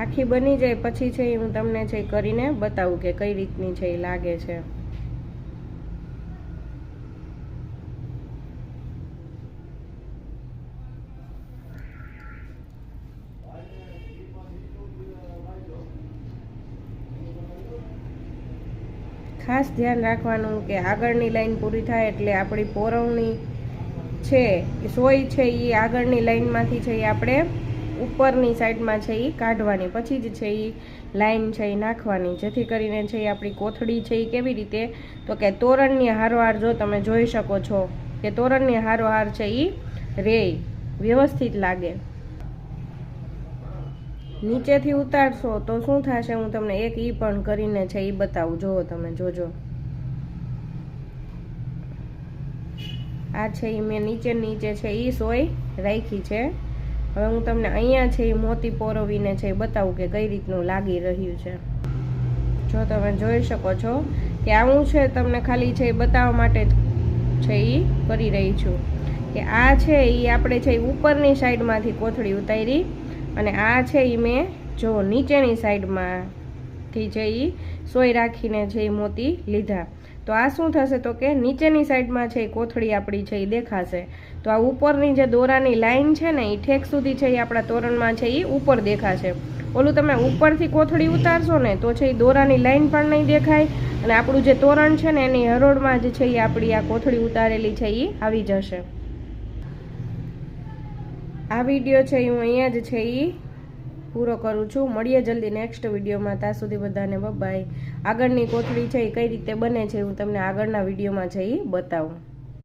આખી બની જાય પછી છે હું તમને છે કરીને બતાવું કે કઈ રીતની છે એ લાગે છે। ખાસ ધ્યાન રાખવાનું કે આગળની લાઈન પૂરી થાય એટલે આપણી પોરવણી છે સોય છે એ આગળની લાઈનમાંથી છે એ આપણે ઉપરની સાઈડમાં છે એ કાઢવાની, પછી જ છે એ લાઈન છે એ નાખવાની, જેથી કરીને છે એ આપણી કોથળી છે એ કેવી રીતે તો કે તોરણની હારોહાર જો તમે જોઈ શકો છો કે તોરણની હારોહાર છે એ રે વ્યવસ્થિત લાગે। નીચેથી ઉતારશો તો શું થશે હું તમને એક ઈ પણ કરીને છે એ બતાવું, જુઓ તમે જોજો। આ છે એ મેં નીચે છે એ સોય રાખી છે। હવે હું તમને અહીંયા છે એ મોતી પોરવીને છે એ બતાવું કે કઈ રીતનું લાગી રહ્યું છે। જો તમે જોઈ શકો છો કે આવું છે તમને ખાલી છે એ બતાવવા માટે છે એ કરી રહી છું કે આ છે એ આપણે છે ઉપરની સાઈડમાંથી કોથળી ઉતારી અને આ છે એ મેં જો નીચેની સાઈડમાંથી છે એ સોય રાખીને છે એ મોતી લીધા। તો આ શું થશે તો કે નીચેની સાઈડમાં છે કોથળી આપણી છે એ દેખાશે। તો આ ઉપરની જે દોરાની લાઈન છે ને એ ઠેક સુધી છે એ આપણા તોરણમાં છે એ ઉપર દેખાશે। ઓલું તમે ઉપરથી કોથળી ઉતારશો ને તો છે એ દોરાની લાઈન પણ નહીં દેખાય અને આપણું જે તોરણ છે ને એની હરોળમાં જ છે એ આપણી આ કોથળી ઉતારેલી છે એ આવી જશે। આ વિડીયો છે હું અહીંયા જ છે એ પૂરો કરું છું। મળીએ જલ્દી નેક્સ્ટ વિડીયોમાં, ત્યાં સુધી બધાને બાય। આગળની કોથળી છે એ કઈ રીતે બને છે હું તમને આગળના વિડીયોમાં છે એ બતાવું।